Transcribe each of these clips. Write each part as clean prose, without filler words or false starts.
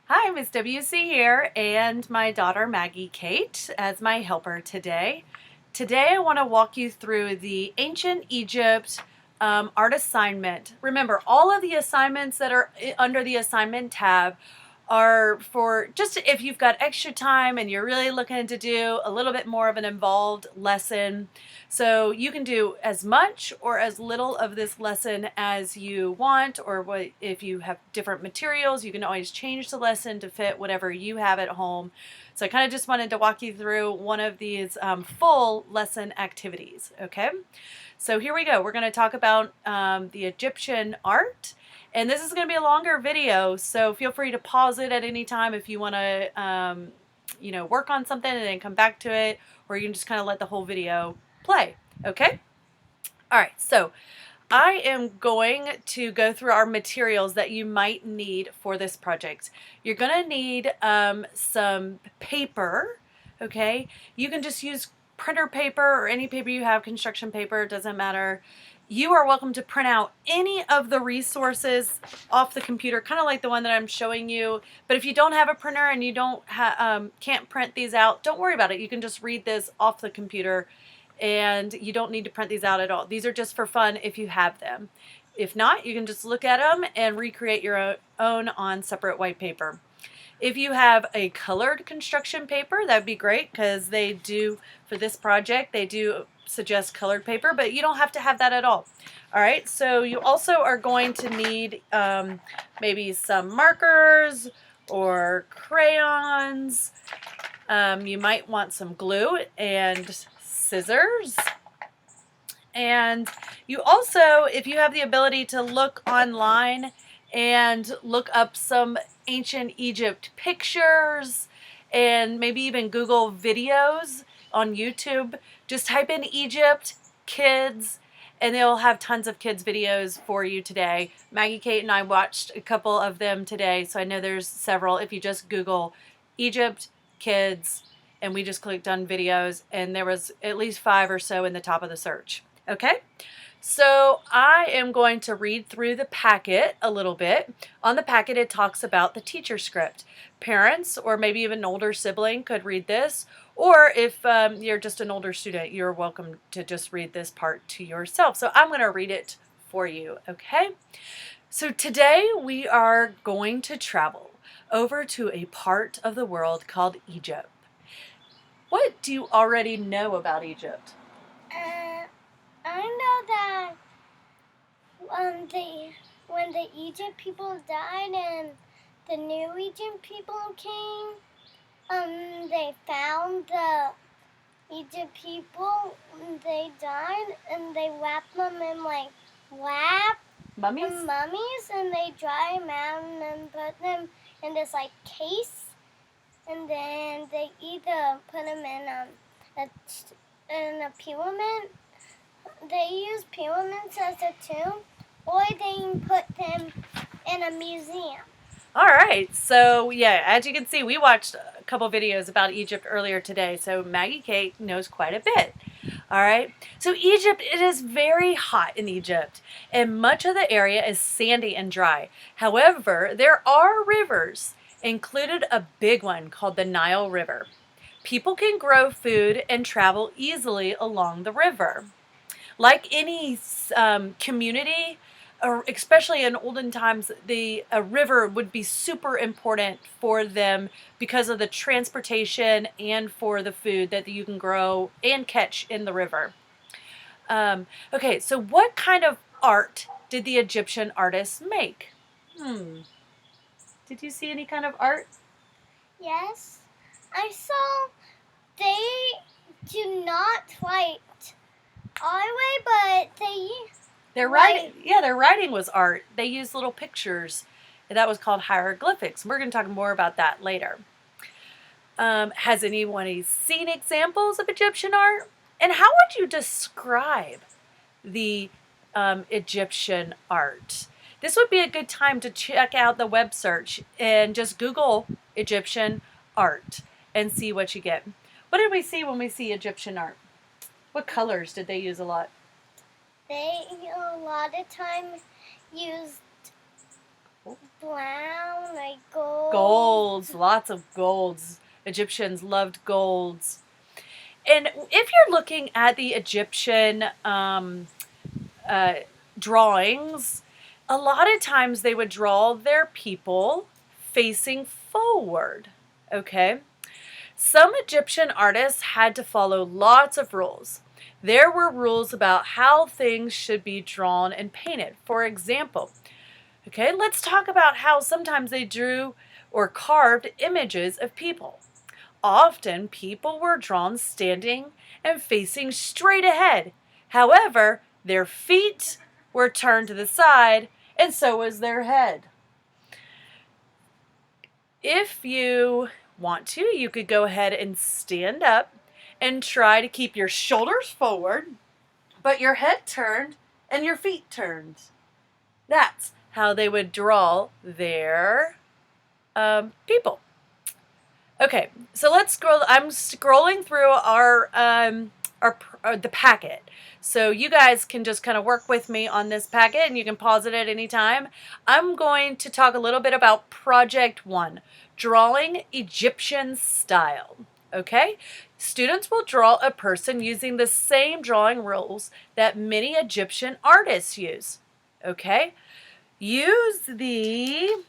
Hi, Miss WC here, and my daughter Maggie Kate as my helper today. Today I want to walk you through the Ancient Egypt art assignment. Remember, all of the assignments that are under the assignment tab are for just if you've got extra time and you're really looking to do a little bit more of an involved lesson. So you can do as much or as little of this lesson as you want, or if you have different materials, you can always change the lesson to fit whatever you have at home. So I kind of just wanted to walk you through one of these full lesson activities, okay? So here we go. We're going to talk about the Egyptian art. And this is going to be a longer video, so feel free to pause it at any time if you want to, work on something and then come back to it, or you can just kind of let the whole video play, okay? All right, so I am going to go through our materials that you might need for this project. You're going to need some paper, okay? You can just use printer paper or any paper you have, construction paper, it doesn't matter. You are welcome to print out any of the resources off the computer, kind of like the one that I'm showing you. But if you don't have a printer and you can't print these out, don't worry about it. You can just read this off the computer and you don't need to print these out at all. These are just for fun if you have them. If not, you can just look at them and recreate your own on separate white paper. If you have a colored construction paper, that'd be great because they do, for this project, they do suggest colored paper, but you don't have to have that at all. All right, so you also are going to need maybe some markers or crayons. You might want some glue and scissors. And you also, if you have the ability to look online and look up some ancient Egypt pictures and maybe even Google videos on YouTube, just type in Egypt kids and they'll have tons of kids videos for you today. Maggie Kate and I watched a couple of them today, so I know there's several. If you just Google Egypt kids and we just clicked on videos, and there was at least 5 or so in the top of the search. Okay, so I am going to read through the packet a little bit. On the packet, it talks about the teacher script. Parents or maybe even an older sibling could read this, or if you're just an older student, you're welcome to just read this part to yourself. So I'm going to read it for you, okay? So today we are going to travel over to a part of the world called Egypt. What do you already know about Egypt? I know that when the Egypt people died and the new Egypt people came, they found the Egypt people. They died and they wrapped them in mummies, and they dry them out and then put them in this case, and then they either put them in a pyramid. They use pyramids as a tomb, or they put them in a museum. All right, so yeah, as you can see, we watched a couple videos about Egypt earlier today, so Maggie Kate knows quite a bit. All right, so Egypt, it is very hot in Egypt, and much of the area is sandy and dry. However, there are rivers, included a big one called the Nile River. People can grow food and travel easily along the river. Like any community, or especially in olden times, a river would be super important for them because of the transportation and for the food that you can grow and catch in the river. Okay, so what kind of art did the Egyptian artists make? Did you see any kind of art? Yes, I saw they do not write our way, but their writing was art. They used little pictures. That was called hieroglyphics. We're going to talk more about that later. Has anyone seen examples of Egyptian art? And how would you describe the Egyptian art? This would be a good time to check out the web search and just Google Egyptian art and see what you get. What did we see when we see Egyptian art? What colors did they use a lot? They a lot of times used brown, like gold. Golds, lots of golds. Egyptians loved golds. And if you're looking at the Egyptian drawings, a lot of times they would draw their people facing forward, okay? Some Egyptian artists had to follow lots of rules. There were rules about how things should be drawn and painted. For example, okay, let's talk about how sometimes they drew or carved images of people. Often people were drawn standing and facing straight ahead. However, their feet were turned to the side and so was their head. If you want to, you could go ahead and stand up and try to keep your shoulders forward, but your head turned and your feet turned. That's how they would draw their people. Okay, so let's scroll. I'm scrolling through the packet. So you guys can just kind of work with me on this packet and you can pause it at any time. I'm going to talk a little bit about Project 1, Drawing Egyptian Style. Okay? Students will draw a person using the same drawing rules that many Egyptian artists use. Okay? Use the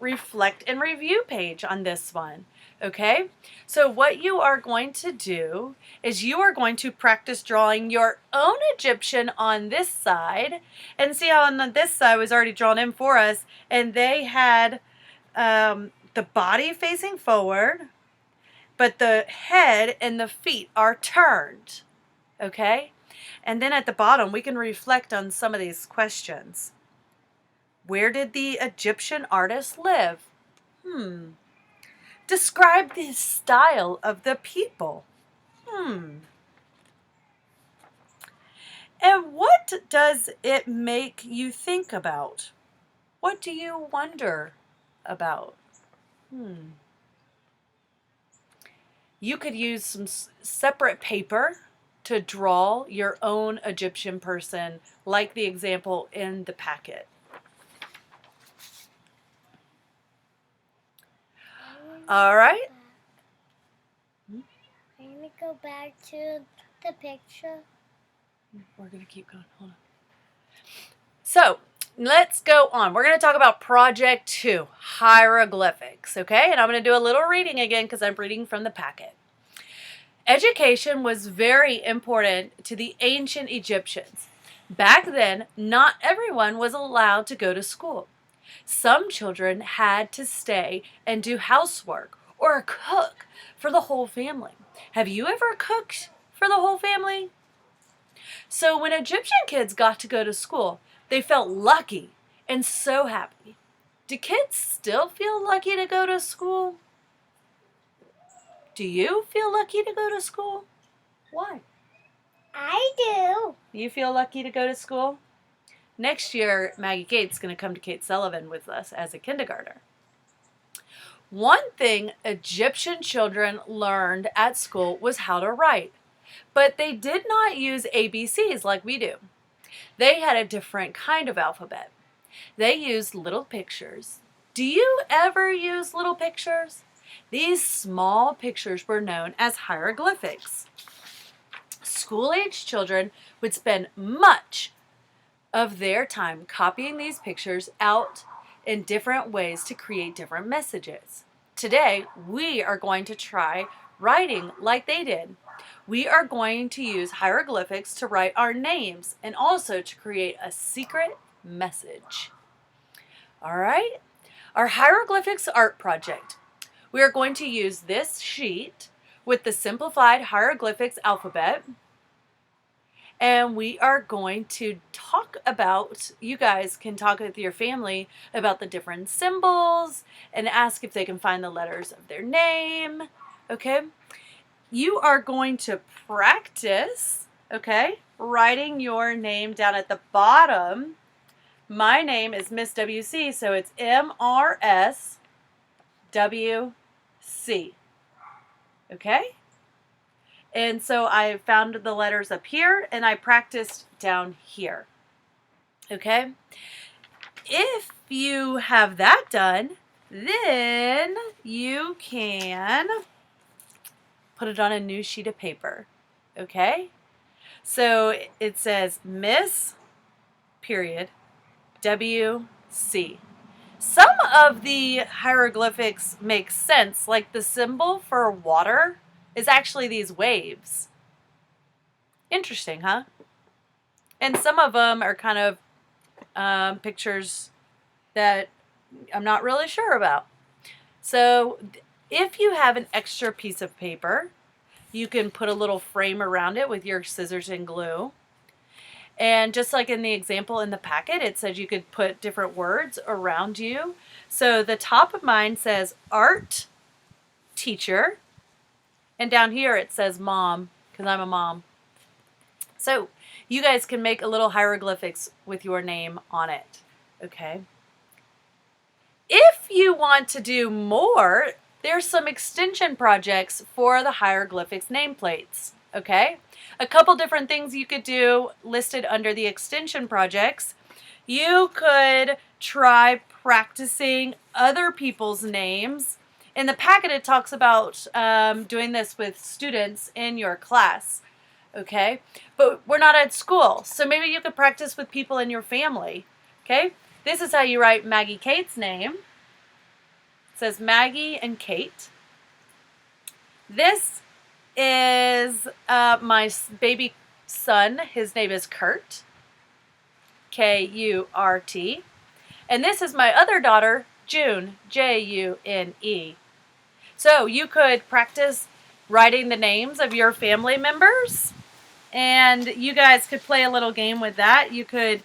reflect and review page on this one. Okay, so what you are going to do is you are going to practice drawing your own Egyptian on this side, and see how on this side was already drawn in for us, and they had the body facing forward, but the head and the feet are turned. Okay, and then at the bottom we can reflect on some of these questions. Where did the Egyptian artist live? Describe the style of the people. And what does it make you think about? What do you wonder about? You could use some separate paper to draw your own Egyptian person, like the example in the packet. All right. I'm going to go back to the picture. We're going to keep going. Hold on. So let's go on. We're going to talk about Project 2, Hieroglyphics. Okay, and I'm going to do a little reading again because I'm reading from the packet. Education was very important to the ancient Egyptians. Back then, not everyone was allowed to go to school. Some children had to stay and do housework or cook for the whole family. Have you ever cooked for the whole family? So when Egyptian kids got to go to school, they felt lucky and so happy. Do kids still feel lucky to go to school? Do you feel lucky to go to school? Why? I do. You feel lucky to go to school? Next year, Maggie Kate's going to come to Kate Sullivan with us as a kindergartner. One thing Egyptian children learned at school was how to write, but they did not use ABCs like we do. They had a different kind of alphabet. They used little pictures. Do you ever use little pictures? These small pictures were known as hieroglyphics. School-age children would spend much of their time copying these pictures out in different ways to create different messages. Today, we are going to try writing like they did. We are going to use hieroglyphics to write our names and also to create a secret message. All right, our hieroglyphics art project. We are going to use this sheet with the simplified hieroglyphics alphabet. And we are going to talk about, you guys can talk with your family about the different symbols and ask if they can find the letters of their name, okay? You are going to practice, okay, writing your name down at the bottom. My name is Miss WC, so it's MRSWC, okay? And so I found the letters up here and I practiced down here. Okay? If you have that done, then you can put it on a new sheet of paper. Okay? So it says Miss, period, W.C. Some of the hieroglyphics make sense, like the symbol for water is actually these waves. Interesting, huh? And some of them are kind of pictures that I'm not really sure about. So if you have an extra piece of paper, you can put a little frame around it with your scissors and glue. And just like in the example in the packet, it said you could put different words around you. So the top of mine says art teacher. And down here it says mom, because I'm a mom. So you guys can make a little hieroglyphics with your name on it. Okay. If you want to do more, there's some extension projects for the hieroglyphics nameplates. Okay. A couple different things you could do listed under the extension projects. You could try practicing other people's names. In the packet, it talks about doing this with students in your class. Okay, but we're not at school, so maybe you could practice with people in your family. Okay, this is how you write Maggie Kate's name. It says Maggie and Kate. This is my baby son. His name is Kurt. K-U-R-T. And this is my other daughter, June, J-U-N-E. So you could practice writing the names of your family members, and you guys could play a little game with that. You could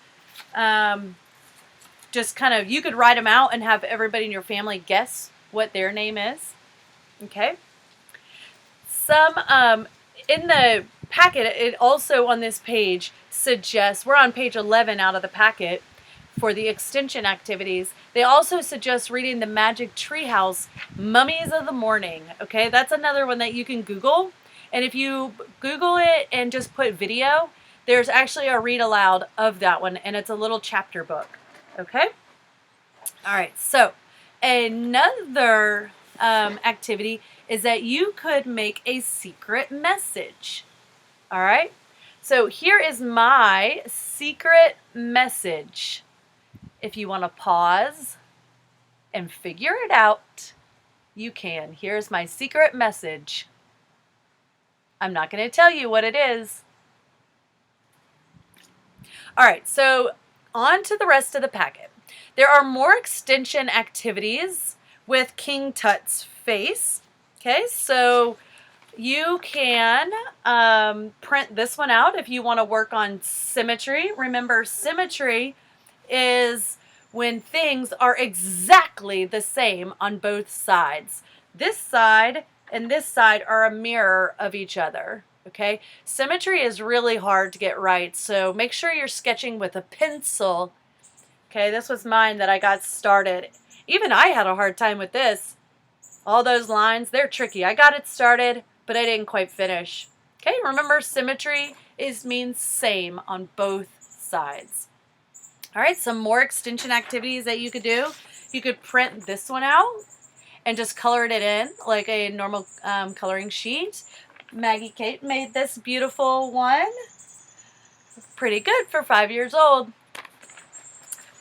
you could write them out and have everybody in your family guess what their name is. Okay. In the packet, it also on this page suggests, we're on page 11 out of the packet for the extension activities. They also suggest reading the Magic Treehouse Mummies of the Morning. Okay, that's another one that you can Google. And if you Google it and just put video, there's actually a read aloud of that one, and it's a little chapter book. Okay? All right, so another activity is that you could make a secret message. All right? So here is my secret message. If you want to pause and figure it out, you can. Here's my secret message. I'm not going to tell you what it is. All right, so on to the rest of the packet. There are more extension activities with King Tut's face. Okay, so you can print this one out if you want to work on symmetry. Remember, symmetry is when things are exactly the same on both sides. This side and this side are a mirror of each other. Okay, symmetry is really hard to get right, so make sure you're sketching with a pencil. Okay, this was mine that I got started. Even I had a hard time with this. All those lines, they're tricky. I got it started, but I didn't quite finish. Okay, remember symmetry means same on both sides. All right, some more extension activities that you could do. You could print this one out and just color it in like a normal coloring sheet. Maggie Kate made this beautiful one. Pretty good for 5 years old.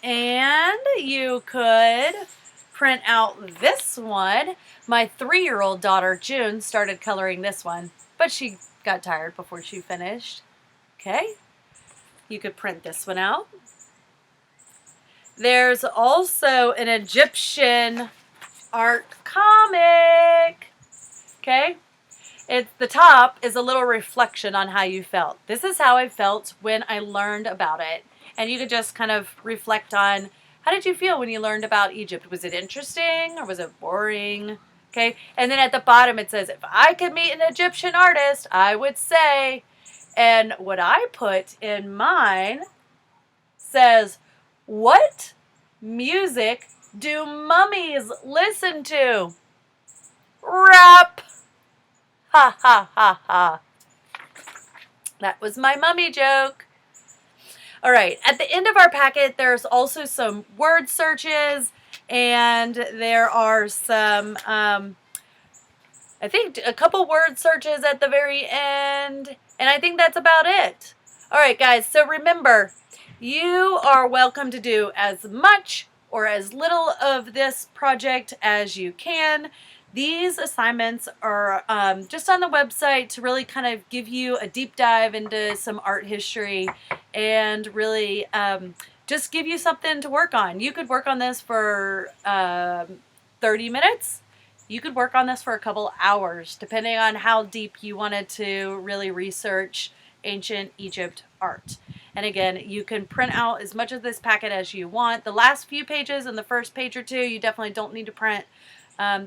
And you could print out this one. My 3-year-old daughter, June, started coloring this one, but she got tired before she finished. Okay, you could print this one out. There's also an Egyptian art comic. Okay, the top is a little reflection on how you felt. This is how I felt when I learned about it. And you could just kind of reflect on, how did you feel when you learned about Egypt? Was it interesting or was it boring? Okay, and then at the bottom it says, if I could meet an Egyptian artist, I would say. And what I put in mine says, what music do mummies listen to? Rap! Ha ha ha ha. That was my mummy joke. All right, at the end of our packet, there's also some word searches, and there are some, I think a couple word searches at the very end, and I think that's about it. All right, guys, so remember, you are welcome to do as much or as little of this project as you can. These assignments are just on the website to really kind of give you a deep dive into some art history and really just give you something to work on. You could work on this for 30 minutes. You could work on this for a couple hours, depending on how deep you wanted to really research ancient Egypt art. And again, you can print out as much of this packet as you want. The last few pages and the first page or two, you definitely don't need to print.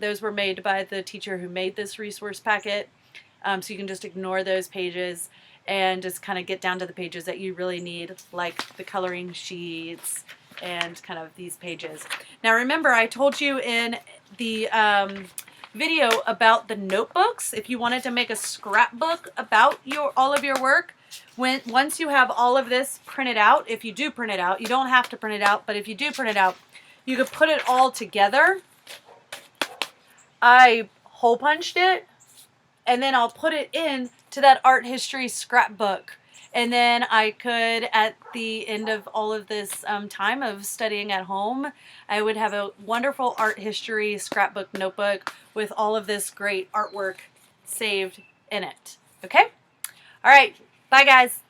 Those were made by the teacher who made this resource packet. So you can just ignore those pages and just kind of get down to the pages that you really need, like the coloring sheets and kind of these pages. Now remember, I told you in the video about the notebooks. If you wanted to make a scrapbook about all of your work, once you have all of this printed out, if you do print it out, you don't have to print it out, but if you do print it out, you could put it all together. I hole punched it, and then I'll put it in to that art history scrapbook. And then I could, at the end of all of this time of studying at home, I would have a wonderful art history scrapbook notebook with all of this great artwork saved in it. Okay? All right. Bye, guys.